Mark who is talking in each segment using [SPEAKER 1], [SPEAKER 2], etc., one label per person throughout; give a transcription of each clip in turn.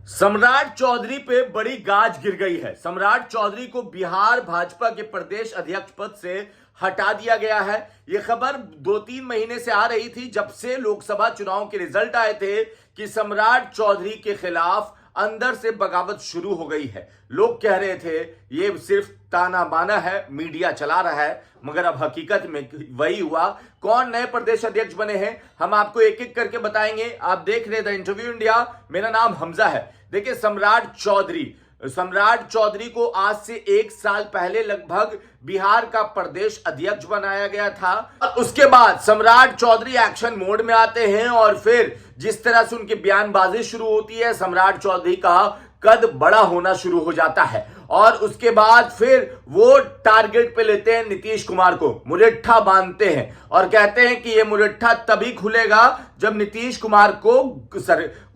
[SPEAKER 1] सम्राट चौधरी पे बड़ी गाज गिर गई है। सम्राट चौधरी को बिहार भाजपा के प्रदेश अध्यक्ष पद से हटा दिया गया है। यह खबर 2-3 महीने से आ रही थी, जब से लोकसभा चुनाव के रिजल्ट आए थे कि सम्राट चौधरी के खिलाफ अंदर से बगावत शुरू हो गई है। लोग कह रहे थे ये सिर्फ ताना बाना है, मीडिया चला रहा है, मगर अब हकीकत में वही हुआ। कौन नए प्रदेश अध्यक्ष बने हैं हम आपको एक एक करके बताएंगे। आप देख रहे द इंटरव्यू इंडिया, मेरा नाम हमजा है। देखिए, सम्राट चौधरी को आज से 1 साल पहले लगभग बिहार का प्रदेश अध्यक्ष बनाया गया था। और उसके बाद सम्राट चौधरी एक्शन मोड में आते हैं और फिर जिस तरह से उनकी बयानबाजी शुरू होती है, सम्राट चौधरी का कद बड़ा होना शुरू हो जाता है और उसके बाद फिर वो टारगेट पे लेते हैं नीतीश कुमार को, मुरट्ठा बांधते हैं और कहते हैं कि ये मुरट्ठा तभी खुलेगा जब नीतीश कुमार को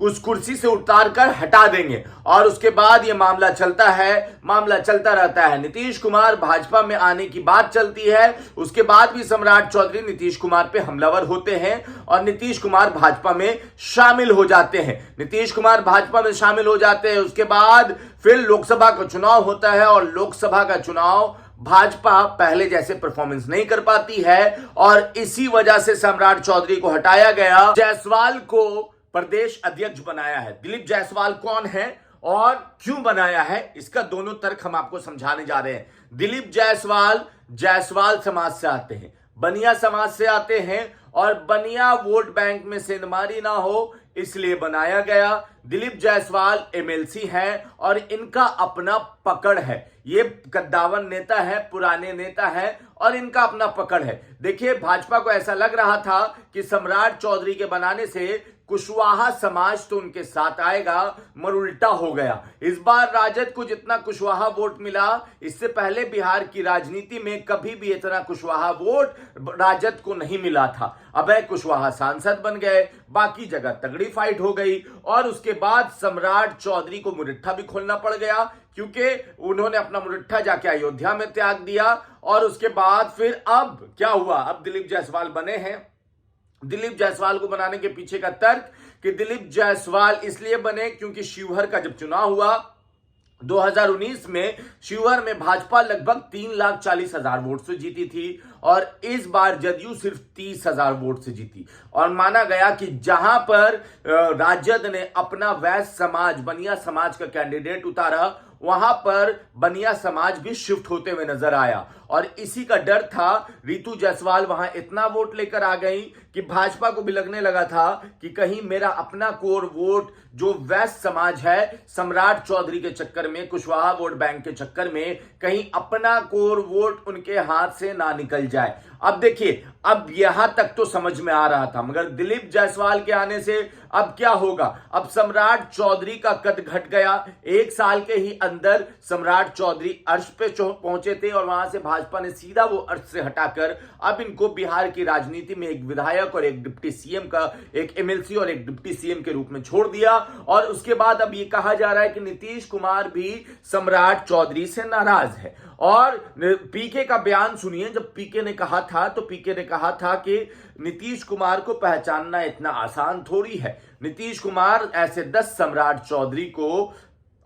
[SPEAKER 1] उस कुर्सी से उतार कर हटा देंगे। और उसके बाद ये मामला चलता रहता है। नीतीश कुमार भाजपा में आने की बात चलती है, उसके बाद भी सम्राट चौधरी नीतीश कुमार पे हमलावर होते हैं और नीतीश कुमार भाजपा में शामिल हो जाते हैं। उसके बाद फिर लोकसभा का चुनाव होता है और लोकसभा का चुनाव भाजपा पहले जैसे परफॉर्मेंस नहीं कर पाती है और इसी वजह से सम्राट चौधरी को हटाया गया। जायसवाल को प्रदेश अध्यक्ष बनाया है। दिलीप जायसवाल कौन है और क्यों बनाया है, इसका दोनों तर्क हम आपको समझाने जा रहे हैं। दिलीप जायसवाल समाज से आते हैं, बनिया समाज से आते हैं और बनिया वोट बैंक में सेंधमारी ना हो इसलिए बनाया गया। दिलीप जायसवाल एमएलसी हैं और इनका अपना पकड़ है। ये कद्दावर नेता है, पुराने नेता है और इनका अपना पकड़ है। देखिए, भाजपा को ऐसा लग रहा था कि सम्राट चौधरी के बनाने से कुशवाहा समाज तो उनके साथ आएगा, मगर उल्टा हो गया। इस बार राजद को जितना कुशवाहा वोट मिला, इससे पहले बिहार की राजनीति में कभी भी इतना कुशवाहा वोट राजद को नहीं मिला था। अभय कुशवाहा सांसद बन गए, बाकी जगह तगड़ी फाइट हो गई और उसके बाद सम्राट चौधरी को मुरट्ठा भी खोलना पड़ गया, क्योंकि उन्होंने अपना मुरट्ठा जाके अयोध्या में त्याग दिया। और उसके बाद फिर अब क्या हुआ, अब दिलीप जायसवाल बने हैं। दिलीप जायसवाल को बनाने के पीछे का तर्क कि दिलीप जायसवाल इसलिए बने क्योंकि शिवहर का जब चुनाव हुआ 2019 में, शिवहर में भाजपा लगभग 3,40,000 वोट से जीती थी और इस बार जदयू सिर्फ 30,000 वोट से जीती। और माना गया कि जहां पर राजद ने अपना वैश्य समाज, बनिया समाज का कैंडिडेट उतारा, वहां पर बनिया समाज भी शिफ्ट होते हुए नजर आया और इसी का डर था। रितु जायसवाल वहां इतना वोट लेकर आ गई कि भाजपा को भी लगने लगा था कि कहीं मेरा अपना कोर वोट जो वैश्य समाज है, सम्राट चौधरी के चक्कर में, कुशवाहा वोट बैंक के चक्कर में कहीं अपना कोर वोट उनके हाथ से ना निकल जाए। अब देखिए, अब यहां तक तो समझ में आ रहा था, मगर दिलीप जायसवाल के आने से अब क्या होगा। अब सम्राट चौधरी का कद घट गया। 1 साल के ही अंदर सम्राट चौधरी अर्श पे पहुंचे थे और वहां से भाजपा ने सीधा वो अर्श से हटाकर अब इनको बिहार की राजनीति में एक विधायक और एक डिप्टी सीएम का, एक एमएलसी और एक डिप्टी सीएम के रूप में छोड़ दिया। और उसके बाद अब ये कहा जा रहा है कि नीतीश कुमार भी सम्राट चौधरी से नाराज है। और पीके का बयान सुनिए, जब पीके ने कहा था तो पीके ने कहा था कि नीतीश कुमार को पहचानना इतना आसान थोड़ी है। नीतीश कुमार ऐसे 10 सम्राट चौधरी को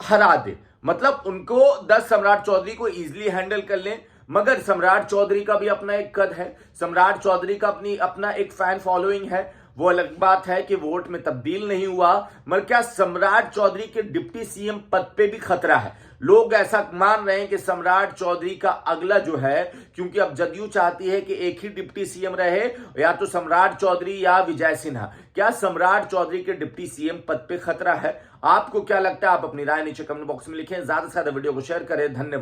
[SPEAKER 1] हरा दे, मतलब उनको 10 सम्राट चौधरी को इजीली हैंडल कर ले। मगर सम्राट चौधरी का भी अपना एक कद है, सम्राट चौधरी का अपना एक फैन फॉलोइंग है। वो अलग बात है कि वोट में तब्दील नहीं हुआ, मगर क्या सम्राट चौधरी के डिप्टी सीएम पद पे भी खतरा है। लोग ऐसा मान रहे हैं कि सम्राट चौधरी का अगला जो है, क्योंकि अब जदयू चाहती है कि एक ही डिप्टी सीएम रहे, या तो सम्राट चौधरी या विजय सिन्हा। क्या सम्राट चौधरी के डिप्टी सीएम पद पे खतरा है? आपको क्या लगता है? आप अपनी राय नीचे कमेंट बॉक्स में लिखें। ज्यादा से ज्यादा वीडियो को शेयर करें। धन्यवाद।